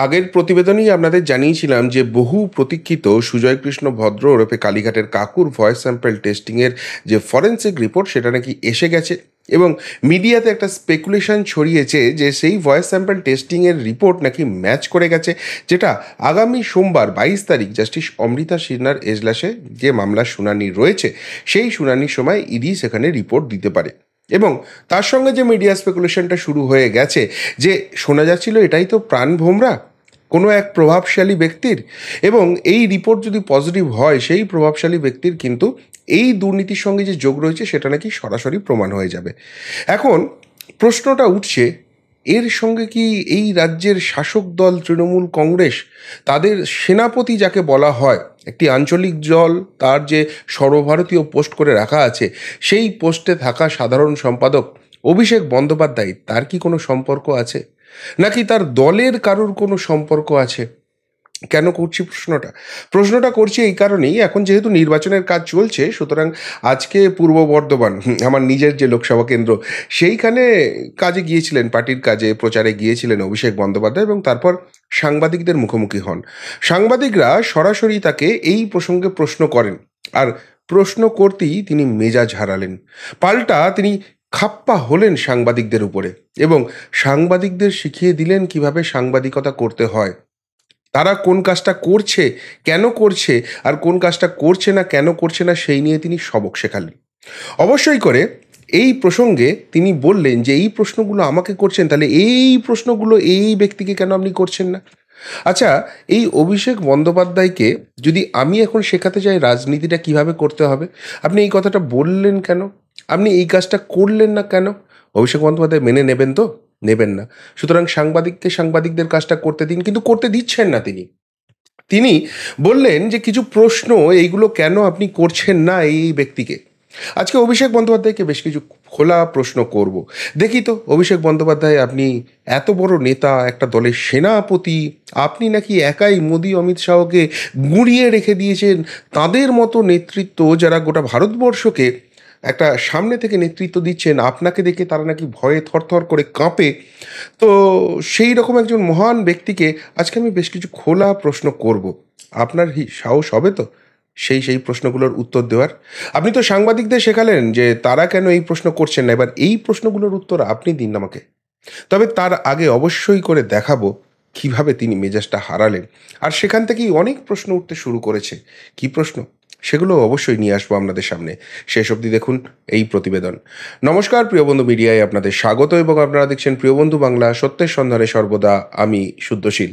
আগের প্রতিবেদনেই আপনাদের জানিয়েছিলাম যে বহু প্রতীক্ষিত সুজয় কৃষ্ণ ভদ্র ওরফে কালীঘাটের কাকুর ভয়েস স্যাম্পল টেস্টিংয়ের যে ফরেন্সিক রিপোর্ট সেটা নাকি এসে গেছে এবং মিডিয়াতে একটা স্পেকুলেশন ছড়িয়েছে যে সেই ভয়েস স্যাম্পল টেস্টিংয়ের রিপোর্ট নাকি ম্যাচ করে গেছে, যেটা আগামী সোমবার 22 তারিখ জাস্টিস অমৃতা সিনহার এজলাসে যে মামলার শুনানি রয়েছে সেই শুনানির সময় ইডি সেখানে রিপোর্ট দিতে পারে। এবং তার সঙ্গে যে মিডিয়া স্পেকুলেশনটা শুরু হয়ে গেছে যে শোনা যাচ্ছিল এটাই তো প্রাণভোমরা কোনো এক প্রভাবশালী ব্যক্তির, এবং এই রিপোর্ট যদি পজিটিভ হয় সেই প্রভাবশালী ব্যক্তির কিন্তু এই দুর্নীতির সঙ্গে যে যোগ রয়েছে সেটা নাকি সরাসরি প্রমাণ হয়ে যাবে। এখন প্রশ্নটা উঠছে, এর সঙ্গে কি এই রাজ্যের শাসক দল তৃণমূল কংগ্রেস তাদের সেনাপতি যাকে বলা হয়, একটি আঞ্চলিক দল তার যে সর্বভারতীয় পোস্ট করে রাখা আছে সেই পোস্টে থাকা সাধারণ সম্পাদক অভিষেক বন্দ্যোপাধ্যায়, তার কি কোনো সম্পর্ক আছে, নাকি তার দলের কারোর কোনো সম্পর্ক আছে? কেন করছি প্রশ্নটা করছি এই কারণেই, এখন যেহেতু নির্বাচনের কাজ চলছে সুতরাং আজকে পূর্ব বর্ধমান আমার নিজের যে লোকসভা কেন্দ্র সেইখানে কাজে গিয়েছিলেন, পার্টির কাজে প্রচারে গিয়েছিলেন অভিষেক বন্দ্যোপাধ্যায় এবং তারপর সাংবাদিকদের মুখোমুখি হন। সাংবাদিকরা সরাসরি তাকে এই প্রসঙ্গে প্রশ্ন করেন, আর প্রশ্ন করতেই তিনি মেজাজ হারালেন, পাল্টা তিনি খাপ্পা হলেন সাংবাদিকদের উপরে এবং সাংবাদিকদের শিখিয়ে দিলেন কিভাবে সাংবাদিকতা করতে হয়, তারা কোন কাজটা করছে, কেন করছে, আর কোন কাজটা করছে না কেন করছে না সেই নিয়ে তিনি সবক শেখালেন। অবশ্যই করে এই প্রসঙ্গে তিনি বললেন যে এই প্রশ্নগুলো আমাকে করছেন, তাহলে এই প্রশ্নগুলো এই ব্যক্তিকে কেন আপনি করছেন না? আচ্ছা, এই অভিষেক বন্দ্যোপাধ্যায়কে যদি আমি এখন শেখাতে চাই রাজনীতিটা কিভাবে করতে হবে, আপনি এই কথাটা বললেন কেন, আপনি এই কাজটা করলেন না কেন? অভিষেক বন্দ্যোপাধ্যায় মেনে নেবেন তো? নেবেন না। সুতরাং সাংবাদিকদের কাজটা করতে দিন, কিন্তু করতে দিচ্ছেন না তিনি। তিনি বললেন যে কিছু প্রশ্ন এইগুলো কেন আপনি করছেন না এই ব্যক্তিকে। আজকে অভিষেক বন্দ্যোপাধ্যায়কে বেশ কিছু খোলা প্রশ্ন করব। দেখি তো অভিষেক বন্দ্যোপাধ্যায়, আপনি এত বড় নেতা, একটা দলের সেনাপতি, আপনি নাকি একাই মোদি অমিত শাহকে গুঁড়িয়ে রেখে দিয়েছেন, তাদের মতো নেতৃত্ব যারা গোটা ভারতবর্ষকে একটা সামনে থেকে নেতৃত্ব দিচ্ছেন, আপনাকে দেখে তারা নাকি ভয়ে থরথর করে কাঁপে। তো সেই রকম একজন মহান ব্যক্তিকে আজকে আমি বেশ কিছু খোলা প্রশ্ন করব, আপনার সাহস হবে তো সেই প্রশ্নগুলোর উত্তর দেওয়ার? আপনি তো সাংবাদিকদের শেখালেন যে তারা কেন এই প্রশ্ন করছেন না, এবার এই প্রশ্নগুলোর উত্তর আপনি দিন আমাকে। তবে তার আগে অবশ্যই করে দেখাবো কিভাবে তিনি মেজাজটা হারালেন, আর সেখান থেকেই অনেক প্রশ্ন উঠতে শুরু করেছে। কি প্রশ্ন সেগুলো অবশ্যই নিয়ে আসবো আপনাদের সামনে, শেষ অবধি দেখুন এই প্রতিবেদন। নমস্কার, প্রিয়বন্ধু মিডিয়ায় আপনাদের স্বাগত এবং আপনারা দেখছেন প্রিয়বন্ধু বাংলা, সত্যের সন্ধানে সর্বদা আমি শুদ্ধশীল।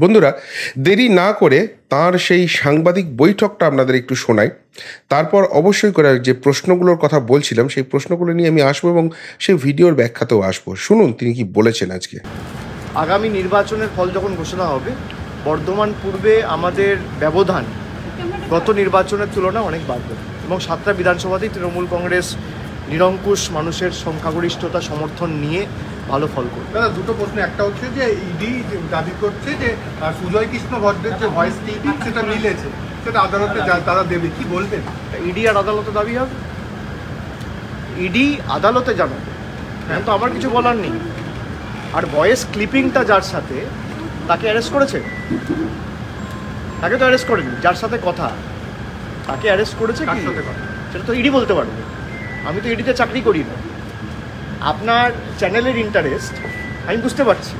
বন্ধুরা, দেরি না করে তার সেই সাংবাদিক বৈঠকটা আপনাদের একটু শোনাই, তারপর অবশ্যই করে যে প্রশ্নগুলোর কথা বলছিলাম সেই প্রশ্নগুলো নিয়ে আমি আসবো এবং সেই ভিডিওর ব্যাখ্যাতেও আসবো। শুনুন তিনি কি বলেছেন আজকে। আগামী নির্বাচনের ফল যখন ঘোষণা হবে, বর্ধমান পূর্বে আমাদের ব্যবধান গত নির্বাচনের তুলনায় অনেক বাড়বে এবং 7টা বিধানসভাতেই তৃণমূল কংগ্রেস নিরঙ্কুশ মানুষের সংখ্যাগরিষ্ঠতা সমর্থন নিয়ে ভালো ফল করবে। দাদা, দুটো প্রশ্ন। একটা হচ্ছে যে ইডি দাবি করছে যে সুজয় কৃষ্ণ ভদ্রের যে ভয়েস টিপি সেটা মিলেছে, সেটা আদালতে তারা দেবে, কি বলবেন? ইডি আর আদালতে দাবি হবে, ইডি আদালতে জানাবে, হ্যাঁ, তো আমার কিছু বলার নেই। আর ভয়েস ক্লিপিংটা যার সাথে, তাকে অ্যারেস্ট করেছে? তাকে তো অ্যারেস্ট করেনি। যার সাথে কথা তাকে অ্যারেস্ট করেছে কি সেটা তো ইডি বলতে পারবে। আমি তো ইডিতে চাকরি করি না। আপনার চ্যানেলের ইন্টারেস্ট আমি বুঝতে পারছি,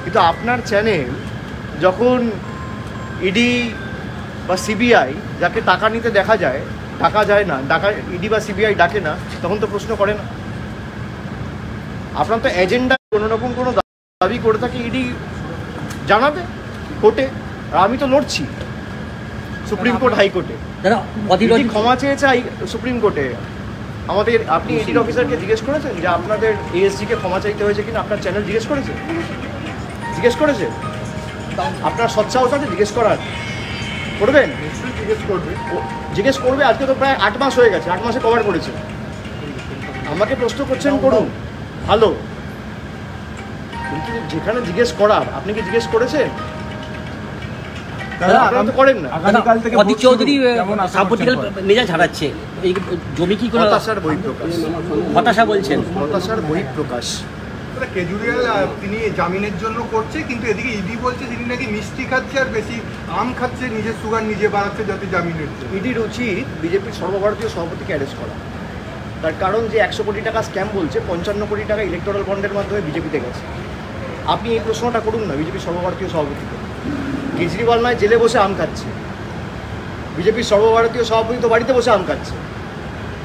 কিন্তু আপনার চ্যানেল যখন ইডি বা সিবিআই যাকে টাকা নিতে ডাকা যায় না, ইডি বা সিবিআই ডাকে না, তখন তো প্রশ্ন করে না। আপনার তো এজেন্ডা কোনো রকম কোনো দাবি করে থাকে, ইডি জানাবে কোর্টে। আর আমি তো লড়ছি সুপ্রিম কোর্ট, হাইকোর্টে। ক্ষমা চেয়েছে সুপ্রিম কোর্টে আমাদের। আপনি ইডির অফিসারকে জিজ্ঞেস করেছেন যে আপনাদের এএসজিকে ক্ষমা চাইতে হয়েছে কিনা? আপনার চ্যানেল জিজ্ঞেস করেছে? আপনার সচ্ছাহস আছে জিজ্ঞেস করার? করবেন? জিজ্ঞেস করবে। আজকে তো প্রায় 8 মাস হয়ে গেছে, 8 মাসে কভার করেছে। আমাকে প্রশ্ন করছেন, করুন, ভালো, কিন্তু যেখানে জিজ্ঞেস করার আপনি কি জিজ্ঞেস করেছেন? করেন না। চৌধুরী মেজাজ হারাচ্ছে, এই জমি কি করে? হতাশার বহিঃপ্রকাশ। হতাশা বলছেন? হতাশার বহিঃপ্রকাশ। কেজরিওয়াল তিনি জামিনের জন্য করছে, কিন্তু এদিকে ইডি বলছে তিনি নাকি মিষ্টি খাচ্ছে আর বেশি আম খাচ্ছে, নিজের সুগার নিজে বাড়াচ্ছে যাতে জামিনের জন্য। ইডির উচিত বিজেপির সর্বভারতীয় সভাপতিকে অ্যারেস্ট করা। তার কারণ যে 100 কোটি টাকা স্ক্যাম বলছে, 55 কোটি টাকা ইলেকটোরাল বন্ডের মাধ্যমে বিজেপিতে গেছে। আপনি এই প্রশ্নটা করুন না বিজেপির সর্বভারতীয় সভাপতিকে। কেজরিওয়াল নয় জেলে বসে আম খাচ্ছে, বিজেপির সর্বভারতীয় সভাপতি তো বাড়িতে বসে আম খাচ্ছে।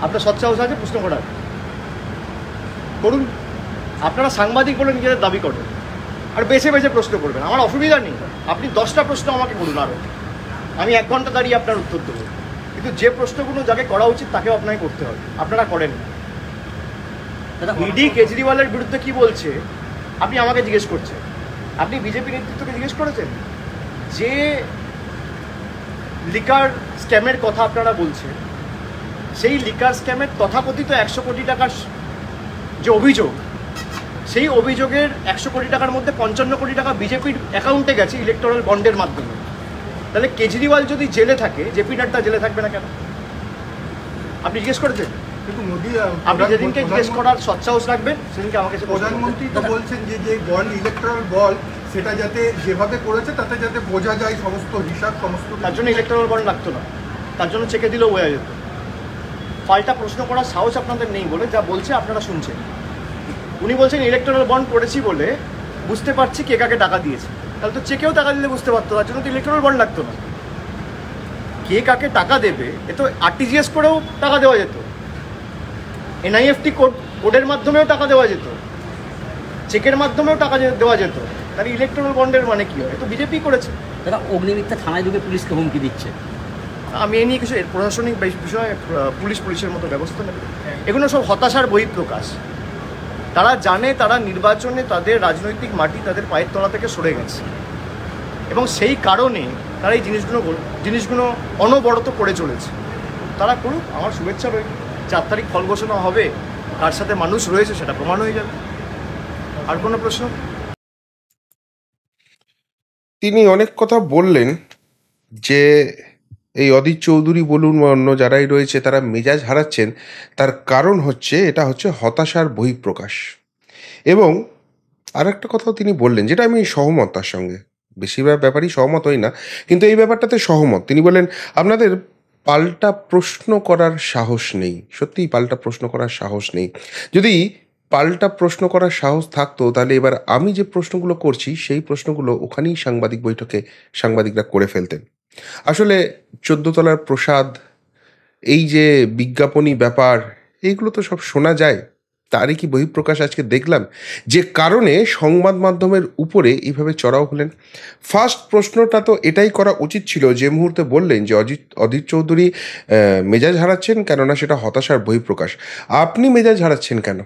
আপনার সৎসাহস আছে প্রশ্ন করার? করুন। আপনারা সাংবাদিক বলে নিজেদের দাবি করেন আর বেছে বেছে প্রশ্ন করবেন, আমার অসুবিধা নেই। আপনি 10টা প্রশ্ন আমাকে করুন, আরও আমি 1 ঘন্টা দাঁড়িয়ে আপনার উত্তর দেবো। কিন্তু যে প্রশ্নগুলো যাকে করা উচিত তাকেও আপনাকে করতে হবে, আপনারা করেন। ইডি কেজরিওয়ালের বিরুদ্ধে কি বলছে আপনি আমাকে জিজ্ঞেস করছেন? আপনি বিজেপি নেতৃত্বকে জিজ্ঞেস করেছেন? যে লিকার স্ক্যামের কথা আপনারা বলছেন, সেই লিকার স্ক্যামের তথাকথিত 100 কোটি টাকার যে অভিযোগ, সেই অভিযোগের 100 কোটি টাকার মধ্যে 55 কোটি টাকা বিজেপির অ্যাকাউন্টে গেছে ইলেকটোরাল বন্ডের মাধ্যমে। তাহলে কেজরিওয়াল যদি জেলে থাকে, জেপি নাড্ডা জেলে থাকবে না কেন? আপনি জিজ্ঞেস করেছেন? কিন্তু মোদি, আপনি যেদিনকে জিজ্ঞেস করার সৎসাহস রাখবেন সেদিনকে আমাকে প্রধানমন্ত্রী তো বলছেন যে বন্ড, ইলেকট্রাল বন্ড, সেটা যাতে যেভাবে করেছে তাতে যাতে বোঝা যায় সমস্ত হিসাব, সমস্ত। তার জন্য ইলেকট্রাল বন্ড লাগতো না, তার জন্য চেকে দিলেও বোঝা যেত। পাল্টা প্রশ্ন করার সাহস আপনাদের নেই বলে যা বলছে আপনারা শুনছেন। উনি বলছেন ইলেকট্রাল বন্ড করেছি বলে বুঝতে পারছি কে কাকে টাকা দিয়েছে। তাহলে তো চেকেও টাকা দিলে বুঝতে পারতো, তার জন্য তো ইলেকট্রাল বন্ড লাগতো না। কে কাকে টাকা দেবে এ তো আরটিজিএস করেও টাকা দেওয়া যেত, এনআইএফটি কোডের মাধ্যমেও টাকা দেওয়া যেত, চেকের মাধ্যমেও টাকা দেওয়া যেত। তাহলে ইলেকট্রাল বন্ডের মানে কি হয়? তো বিজেপি করেছে। তারা অগ্নিমিত্রা থানায় ঢুকে পুলিশকে হুমকি দিচ্ছে। আমি এ নিয়ে কিছু প্রশাসনিক বিষয়ে পুলিশের মতো ব্যবস্থা নেবে। এগুলো সব হতাশার বহিঃপ্রকাশ। তারা জানে তারা নির্বাচনে তাদের রাজনৈতিক মাটি তাদের পায়ের তলা থেকে সরে গেছে, এবং সেই কারণে তারা এই জিনিসগুলো অনবরত করে চলেছে। তারা করুক, আমার শুভেচ্ছা রইল। 4 তারিখ ফল ঘোষণা হবে, কার সাথে মানুষ রয়েছে সেটা প্রমাণ হয়ে যাবে। আর কোনো প্রশ্ন? তিনি অনেক কথা বললেন যে এই অধীর চৌধুরী বলুন বা অন্য যারাই রয়েছে তারা মেজাজ হারাচ্ছেন, তার কারণ হচ্ছে এটা হচ্ছে হতাশার বহিঃপ্রকাশ। এবং আর একটা কথাও তিনি বললেন, যেটা আমি সহমত, তার সঙ্গে বেশিরভাগ ব্যাপারই সহমত হই না, কিন্তু এই ব্যাপারটাতে সহমত। তিনি বললেন আপনাদের পাল্টা প্রশ্ন করার সাহস নেই। সত্যিই পাল্টা প্রশ্ন করার সাহস নেই। যদি পাল্টা প্রশ্ন করার সাহস থাকতো তাহলে এবার আমি যে প্রশ্নগুলো করছি সেই প্রশ্নগুলো ওখানেই সাংবাদিক বৈঠকে সাংবাদিকরা করে ফেলতেন। আসলে 14 তলার প্রসাদ, এই যে বিজ্ঞাপনী ব্যাপার, এইগুলো তো সব শোনা যায়, তারই কি বহিঃপ্রকাশ আজকে দেখলাম, যে কারণে সংবাদ মাধ্যমের উপরে এইভাবে চড়াও হলেন। ফার্স্ট প্রশ্নটা তো এটাই করা উচিত ছিল যে মুহূর্তে বললেন যে অধীর চৌধুরী মেজাজ হারাচ্ছেন, কেননা সেটা হতাশার বহিঃপ্রকাশ। আপনি মেজাজ হারাচ্ছেন কেন?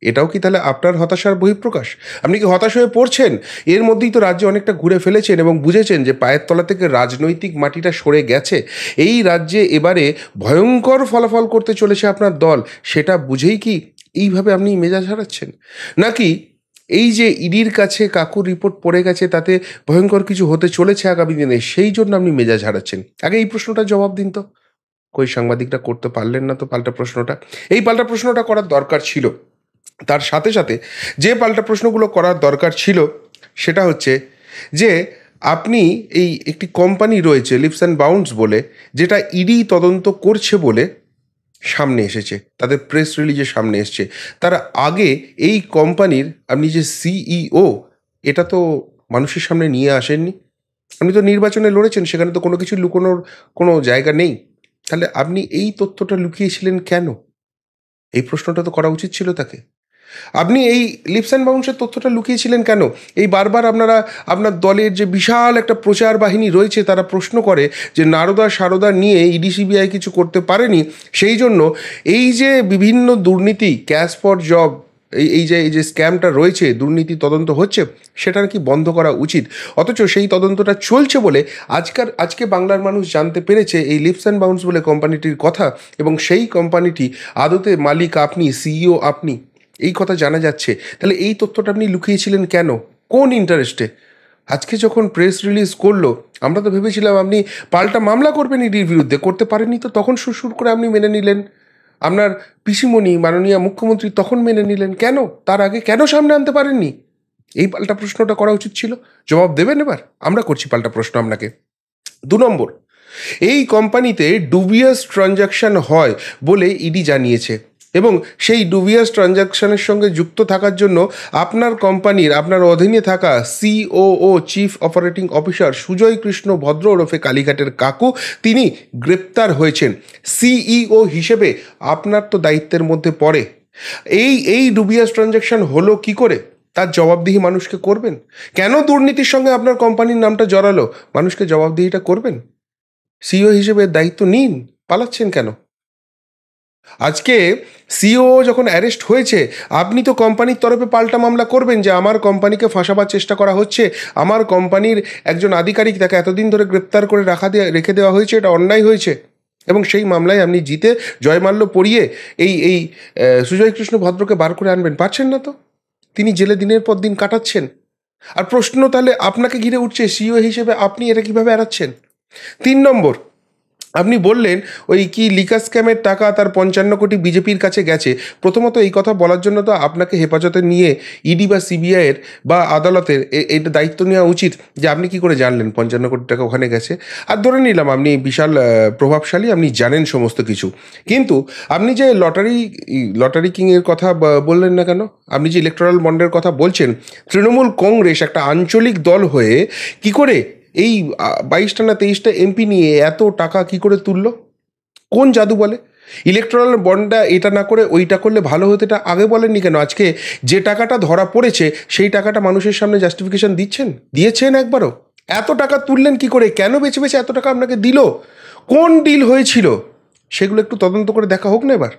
এটাও কি তাহলে আপনার হতাশার বহিঃপ্রকাশ? আপনি কি হতাশ হয়ে পড়ছেন? এর মধ্যেই তো রাজ্যে অনেকটা ঘুরে ফেলেছেন এবং বুঝেছেন যে পায়ের তলা থেকে রাজনৈতিক মাটিটা সরে গেছে। এই রাজ্যে এবারে ভয়ঙ্কর ফলাফল করতে চলেছে আপনার দল, সেটা বুঝেই কি এইভাবে আপনি মেজাজ হারাচ্ছেন? নাকি এই যে ইডির কাছে কাকুর রিপোর্ট পড়ে গেছে তাতে ভয়ঙ্কর কিছু হতে চলেছে আগামী দিনে, সেই জন্য আপনি মেজাজ হারাচ্ছেন? আগে এই প্রশ্নটা জবাব দিন তো। কই সাংবাদিকরা করতে পারলেন না তো পাল্টা প্রশ্নটা। এই পাল্টা প্রশ্নটা করার দরকার ছিল। তার সাথে সাথে যে পাল্টা প্রশ্নগুলো করার দরকার ছিল সেটা হচ্ছে যে আপনি এই একটি কোম্পানি রয়েছে লিপস অ্যান্ড বাউন্ডস বলে, যেটা ইডি তদন্ত করছে বলে সামনে এসেছে, তাদের প্রেস রিলিজে সামনে এসছে। তার আগে এই কোম্পানির আপনি যে সিইও, এটা তো মানুষের সামনে নিয়ে আসেননি। আপনি তো নির্বাচনে লড়েছেন, সেখানে তো কোনো কিছু লুকোনোর কোনো জায়গা নেই। তাহলে আপনি এই তথ্যটা লুকিয়েছিলেন কেন? এই প্রশ্নটা তো করা উচিত ছিল তাকে। আপনি এই লিপস অ্যান্ড বাউন্সের তথ্যটা লুকিয়েছিলেন কেন? এই বারবার আপনার দলের যে বিশাল একটা প্রচার বাহিনী রয়েছে তারা প্রশ্ন করে যে নারদা সারদা নিয়ে ইডি সিবিআই কিছু করতে পারেনি, সেই জন্য এই যে বিভিন্ন দুর্নীতি, ক্যাশ ফর জব, এই যে স্ক্যামটা রয়েছে, দুর্নীতি তদন্ত হচ্ছে, সেটা নাকি বন্ধ করা উচিত। অথচ সেই তদন্তটা চলছে বলে আজকে বাংলার মানুষ জানতে পেরেছে এই লিপস অ্যান্ড বাউন্স বলে কোম্পানিটির কথা, এবং সেই কোম্পানিটি আদতে মালিক আপনি, সিইও আপনি, এই কথা জানা যাচ্ছে। তাহলে এই তথ্যটা আপনি লুকিয়েছিলেন কেন? কোন ইন্টারেস্টে? আজকে যখন প্রেস রিলিজ করলো, আমরা তো ভেবেছিলাম আপনি পাল্টা মামলা করবেন ইডির বিরুদ্ধে, করতে পারেননি তো তখন সুর করে আপনি মেনে নিলেন। আপনার পিসিমণি মাননীয় মুখ্যমন্ত্রী তখন মেনে নিলেন কেন? তার আগে কেন সামনে আনতে পারেননি? এই পাল্টা প্রশ্নটা করা উচিত ছিল। জবাব দেবেন এবার? আমরা করছি পাল্টা প্রশ্ন আপনাকে। 2 নম্বর, এই কোম্পানিতে ডুবিয়াস ট্রানজাকশন হয় বলে ইডি জানিয়েছে এবং সেই ডুবিয়াস ট্রানজাকশনের সঙ্গে যুক্ত থাকার জন্য আপনার কোম্পানির আপনার অধীনে থাকা COO chief operating officer Sujoy Krishna Bhadra ওরফে কালীঘাটের কাকু তিনি গ্রেপ্তার হয়েছেন। CEO হিসেবে আপনার তো দায়িত্বের মধ্যে পড়ে। এই ডুবিয়াস ট্রানজাকশন হলো কি করে তার জবাবদিহি মানুষকে করবেন? কেন দুর্নীতির সঙ্গে আপনার কোম্পানির নামটা জড়ালো মানুষকে জবাবদিহিটা করবেন? CEO হিসেবে দায়িত্ব নিন, পালাচ্ছেন কেন? আজকে CEO যখন অ্যারেস্ট হয়েছে আপনি তো কোম্পানির তরফে পাল্টা মামলা করবেন যে আমার কোম্পানিকে ফাঁসাবার চেষ্টা করা হচ্ছে, আমার কোম্পানির একজন আধিকারিক তাকে এতদিন ধরে গ্রেপ্তার করে রেখে দেওয়া হয়েছে, এটা অন্যায় হয়েছে। এবং সেই মামলায় আপনি জিতে জয়মাল্য পরিয়ে এই সুজয় কৃষ্ণ ভদ্রকে বার করে আনবেন, পারছেন না তো। তিনি জেলে দিনের পর দিন কাটাচ্ছেন। আর প্রশ্ন তাহলে আপনাকে ঘিরে উঠছে, CEO হিসেবে আপনি এটা কিভাবে এড়াচ্ছেন? 3 নম্বর, আপনি বললেন ওই কি লিকার স্ক্যামের টাকা তার 55 কোটি বিজেপির কাছে গেছে। প্রথমত এই কথা বলার জন্য তো আপনাকে হেফাজতে নিয়ে ইডি বা CBI-এর বা আদালতের এটা দায়িত্ব নেওয়া উচিত যে আপনি কি করে জানলেন 55 কোটি টাকা ওখানে গেছে। আর ধরে নিলাম আপনি বিশাল প্রভাবশালী, আপনি জানেন সমস্ত কিছু, কিন্তু আপনি যে লটারি কিংয়ের কথা বললেন না কেন? আপনি যে ইলেকটোরাল বন্ডের কথা বলছেন, তৃণমূল কংগ্রেস একটা আঞ্চলিক দল হয়ে কি করে এই 22টা না 23টা MP নিয়ে এত টাকা কি করে তুললো? কোন জাদু বলে? ইলেকট্রাল বন্ডটা এটা না করে ওইটা করলে ভালো হতো, এটা আগে বলেননি কেন? আজকে যে টাকাটা ধরা পড়েছে সেই টাকাটা মানুষের সামনে জাস্টিফিকেশন দিয়েছেন একবারও? এত টাকা তুললেন কি করে? কেন বেছে বেছে এত টাকা আপনাকে দিল? কোন ডিল হয়েছিল সেগুলো একটু তদন্ত করে দেখা হোক না এবার।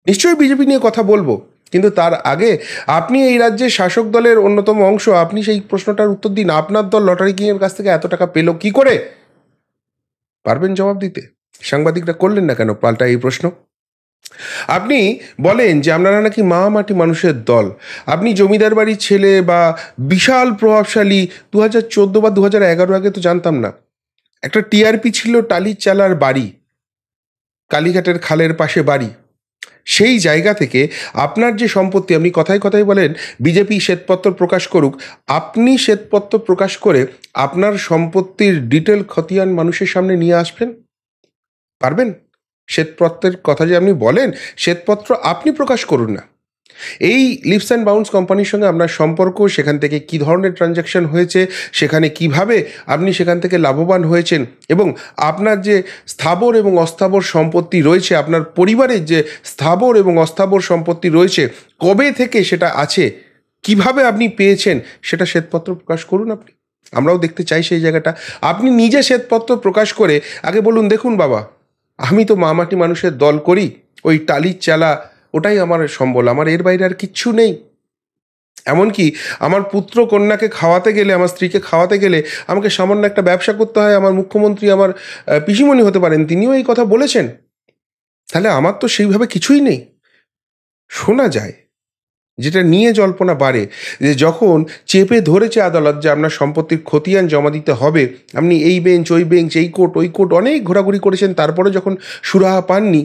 নিশ্চয়ই বিজেপি নিয়ে কথা বলবো, কিন্তু তার আগে আপনি এই রাজ্যের শাসক দলের অন্যতম অংশ, আপনি সেই প্রশ্নটার উত্তর দিন। আপনার দল লটারি কিংয়ের কাছ থেকে এত টাকা পেল কি করে? পারবেন জবাব দিতে? সাংবাদিকরা করলেন না কেন পাল্টা এই প্রশ্ন? আপনি বলেন যে আপনারা নাকি মাটি মানুষের দল, আপনি জমিদার বাড়ির ছেলে বা বিশাল প্রভাবশালী। 2014 বা 2011 আগে তো জানতাম না। একটা TRP ছিল টালির চালার বাড়ি, কালীঘাটের খালের পাশে বাড়ি। সেই জায়গা থেকে আপনার যে সম্পত্তি, আপনি কথায় কথায় বলেন বিজেপি শ্বেতপত্র প্রকাশ করুক, আপনি শ্বেতপত্র প্রকাশ করে আপনার সম্পত্তির ডিটেল খতিয়ান মানুষের সামনে নিয়ে আসবেন? পারবেন? শ্বেতপত্রের কথা যে আপনি বলেন, শ্বেতপত্র আপনি প্রকাশ করুন না। এই লিপস অ্যান্ড বাউন্স কোম্পানির সঙ্গে আপনার সম্পর্ক, সেখান থেকে কী ধরনের ট্রানজ্যাকশন হয়েছে, সেখানে কিভাবে আপনি সেখান থেকে লাভবান হয়েছেন, এবং আপনার যে স্থাবর এবং অস্থাবর সম্পত্তি রয়েছে, আপনার পরিবারের যে স্থাবর এবং অস্থাবর সম্পত্তি রয়েছে, কবে থেকে সেটা আছে, কিভাবে আপনি পেয়েছেন, সেটা শ্বেতপত্র প্রকাশ করুন আপনি। আমরাও দেখতে চাই সেই জায়গাটা। আপনি নিজে শ্বেতপত্র প্রকাশ করে আগে বলুন, দেখুন বাবা, আমি তো মাটি মানুষের দল করি, ওই টালির চালা ওটাই আমার সম্বল, আমার এর বাইরে আর কিচ্ছু নেই। এমনকি আমার পুত্র কন্যাকে খাওয়াতে গেলে, আমার স্ত্রীকে খাওয়াতে গেলে আমাকে সামান্য একটা ব্যবসা করতে হয়। আমার মুখ্যমন্ত্রী আমার পিসিমণি হতে পারেন, তিনিও এই কথা বলেছেন। তাহলে আমার তো সেইভাবে কিছুই নেই। শোনা যায়, যেটা নিয়ে জল্পনা বাড়ে, যে যখন চেপে ধরেছে আদালত যে আপনার সম্পত্তির খতিয়ান জমা দিতে হবে, আপনি এই বেঞ্চ ওই বেঞ্চ, এই কোর্ট ওই কোর্ট অনেক ঘোরাঘুরি করেছেন, তারপরে যখন সুরাহা পাননি,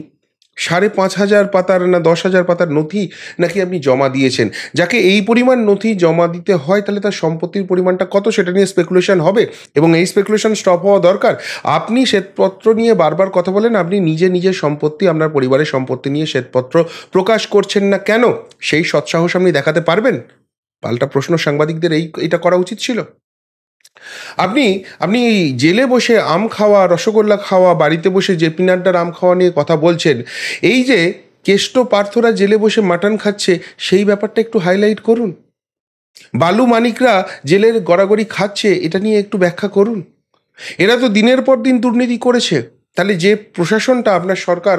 5,500 পাতার না 10,000 পাতার নথি নাকি আপনি জমা দিয়েছেন। যাকে এই পরিমাণ নথি জমা দিতে হয় তাহলে তার সম্পত্তির পরিমাণটা কত সেটা নিয়ে স্পেকুলেশন হবে, এবং এই স্পেকুলেশন স্টপ হওয়া দরকার। আপনি শ্বেতপত্র নিয়ে বারবার কথা বলেন, আপনি নিজের সম্পত্তি, আপনার পরিবারের সম্পত্তি নিয়ে শ্বেতপত্র প্রকাশ করছেন না কেন? সেই সৎসাহস আপনি দেখাতে পারবেন? পাল্টা প্রশ্ন সাংবাদিকদের এটা করা উচিত ছিল। আপনি জেলে বসে আম খাওয়া, রসগোল্লা খাওয়া, বাড়িতে বসে জেপি নাড্ডার আম খাওয়া নিয়ে কথা বলছেন। এই যে কেষ্ট পার্থরা জেলে বসে মাটন খাচ্ছে, সেই ব্যাপারটা একটু হাইলাইট করুন। বালু মানিকরা জেলের গড়াগড়ি খাচ্ছে, এটা নিয়ে একটু ব্যাখ্যা করুন। এরা তো দিনের পর দিন দুর্নীতি করেছে। তাহলে যে প্রশাসনটা আপনার সরকার,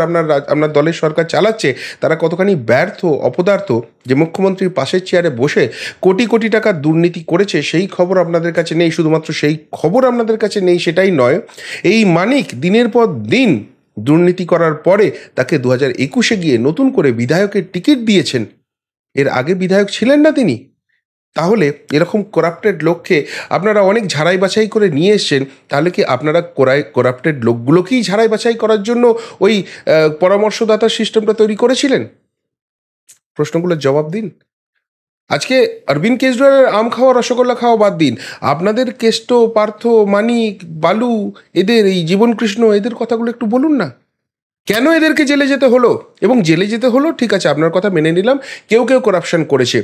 আপনার দলের সরকার চালাচ্ছে, তারা কতখানি ব্যর্থ, অপদার্থ, যে মুখ্যমন্ত্রীর পাশের চেয়ারে বসে কোটি কোটি টাকার দুর্নীতি করেছে সেই খবর আপনাদের কাছে নেই। শুধুমাত্র সেই খবর আপনাদের কাছে নেই সেটাই নয়, এই মানিক দিনের পর দিন দুর্নীতি করার পরে তাকে 2021-এ গিয়ে নতুন করে বিধায়কের টিকিট দিয়েছেন। এর আগে বিধায়ক ছিলেন না তিনি। তাহলে এরকম করাপ্টেড লোককে আপনারা অনেক ঝাড়াই বাছাই করে নিয়ে এসছেন, তাহলে কি আপনারা করাপ্টেড লোকগুলোকেই ঝাড়াই বাছাই করার জন্য ওই পরামর্শদাতার সিস্টেমটা তৈরি করেছিলেন? প্রশ্নগুলোর জবাব দিন। আজকে অরবিন্দ কেজরিওয়ালের আম খাওয়া রসগোল্লা খাওয়া বাদ দিন, আপনাদের কেষ্ট, পার্থ, মানিক, বালু, এদের এই জীবনকৃষ্ণ, এদের কথাগুলো একটু বলুন না। কেন এদেরকে জেলে যেতে হলো? এবং জেলে যেতে হলো ঠিক আছে, আপনার কথা মেনে নিলাম, কেউ কেউ করাপশন করেছে।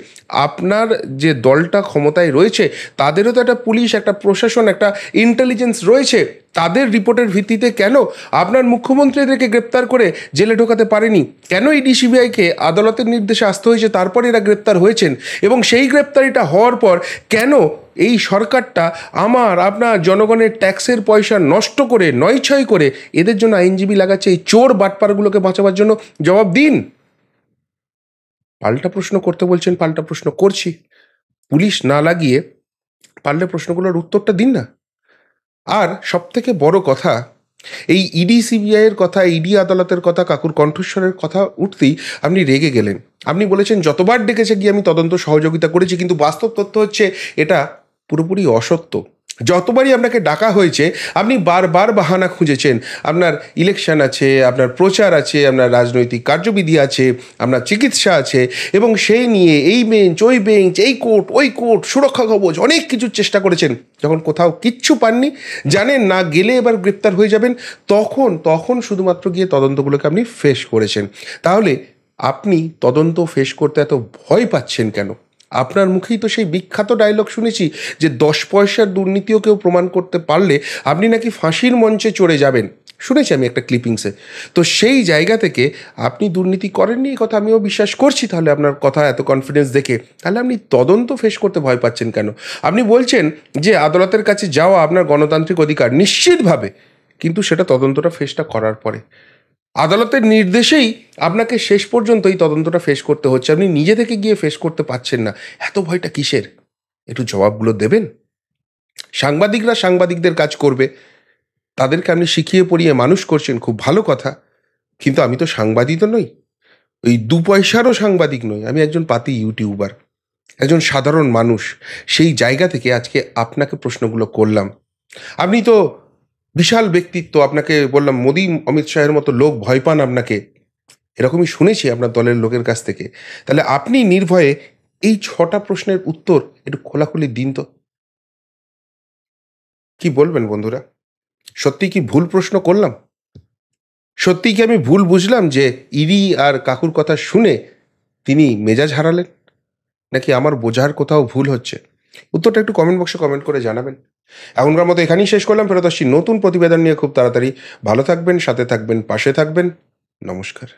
আপনার যে দলটা ক্ষমতায় রয়েছে তাদেরও তো একটা পুলিশ, একটা প্রশাসন, একটা ইন্টেলিজেন্স রয়েছে। তাদের রিপোর্টের ভিত্তিতে কেন আপনার মুখ্যমন্ত্রী এদেরকে গ্রেপ্তার করে জেলে ঢোকাতে পারেনি? কেন ইডি সিবিআইকে আদালতের নির্দেশে আসতে হয়েছে, তারপর এরা গ্রেপ্তার হয়েছেন? এবং সেই গ্রেপ্তারিটা হওয়ার পর কেন এই সরকারটা আপনার জনগণের ট্যাক্সের পয়সা নষ্ট করে, নয়ছয় করে এদের জন্য আইনজীবী লাগাচ্ছে এই চোর বাটপারগুলোকে বাঁচাবার জন্য? জবাব দিন। পাল্টা প্রশ্ন করতে বলছেন, পাল্টা প্রশ্ন করছি। পুলিশ না লাগিয়ে পারলে প্রশ্নগুলোর উত্তরটা দিন না। আর সব থেকে বড় কথা, এই ইডি সিবিআইয়ের কথা, ইডি আদালতের কথা, কাকুর কণ্ঠস্বরের কথা উঠতেই আপনি রেগে গেলেন। আপনি বলেছেন যতবার ডেকেছে গিয়ে আমি তদন্ত সহযোগিতা করেছি, কিন্তু বাস্তব তথ্য হচ্ছে এটা পুরোপুরি অসত্য। যতবারই আপনাকে ডাকা হয়েছে আপনি বারবার বাহানা খুঁজেছেন। আপনার ইলেকশন আছে, আপনার প্রচার আছে, আপনার রাজনৈতিক কার্যবিধি আছে, আপনার চিকিৎসা আছে, এবং সেই নিয়ে এই বেঞ্চ, ওই বেঞ্চ, এই কোর্ট, ওই কোর্ট, সুরক্ষা কবচ, অনেক কিছুর চেষ্টা করেছেন। যখন কোথাও কিচ্ছু পাননি, জানেন না গেলে এবার গ্রেপ্তার হয়ে যাবেন, তখন শুধুমাত্র গিয়ে তদন্তগুলোকে আপনি ফেস করেছেন। তাহলে আপনি তদন্ত ফেস করতে এত ভয় পাচ্ছেন কেন? আপনার মুখেই তো সেই বিখ্যাত ডায়লগ শুনেছি যে 10 পয়সার দুর্নীতিও কেউ প্রমাণ করতে পারলে আপনি নাকি ফাঁসির মঞ্চে চড়ে যাবেন। শুনেছি আমি একটা ক্লিপিংসে। তো সেই জায়গা থেকে আপনি দুর্নীতি করেননি, এই কথা আমিও বিশ্বাস করছি। তাহলে আপনার কথা এত কনফিডেন্স দেখে, তাহলে আপনি তদন্ত ফেস করতে ভয় পাচ্ছেন কেন? আপনি বলছেন যে আদালতের কাছে যাওয়া আপনার গণতান্ত্রিক অধিকার, নিশ্চিতভাবে, কিন্তু সেটা তদন্তটা ফেসটা করার পরে। আদালতের নির্দেশেই আপনাকে শেষ পর্যন্ত এই তদন্তটা ফেস করতে হচ্ছে, আপনি নিজে থেকে গিয়ে ফেস করতে পারছেন না। এত ভয়টা কিসের? একটু জবাবগুলো দেবেন। সাংবাদিকরা সাংবাদিকদের কাজ করবে, তাদেরকে আপনি শিখিয়ে পড়িয়ে মানুষ করছেন, খুব ভালো কথা। কিন্তু আমি তো সাংবাদিক নই, ওই 2 পয়সারও সাংবাদিক নই। আমি একজন পাতি ইউটিউবার, একজন সাধারণ মানুষ। সেই জায়গা থেকে আজকে আপনাকে প্রশ্নগুলো করলাম। আপনি তো বিশাল ব্যক্তিত্ব, আপনাকে বললাম মোদি অমিত শাহের মতো লোক ভয় পান আপনাকে, এরকমই শুনেছি আপনার দলের লোকের কাছ থেকে। তাহলে আপনি নির্ভয়ে এই 6টা প্রশ্নের উত্তর একটু খোলাখুলি দিন তো। কি বলবেন বন্ধুরা? সত্যি কি ভুল প্রশ্ন করলাম? সত্যি কি আমি ভুল বুঝলাম যে ইডি আর কাকুর কথা শুনে তিনি মেজাজ হারালেন, নাকি আমার বোঝার কোথাও ভুল হচ্ছে? উত্তরটা একটু কমেন্ট বক্সে কমেন্ট করে জানাবেন। এখনকার মতো এখানেই শেষ করলাম। ফেরত আসছি নতুন প্রতিবেদন নিয়ে খুব তাড়াতাড়ি। ভালো থাকবেন, সাথে থাকবেন, পাশে থাকবেন। নমস্কার।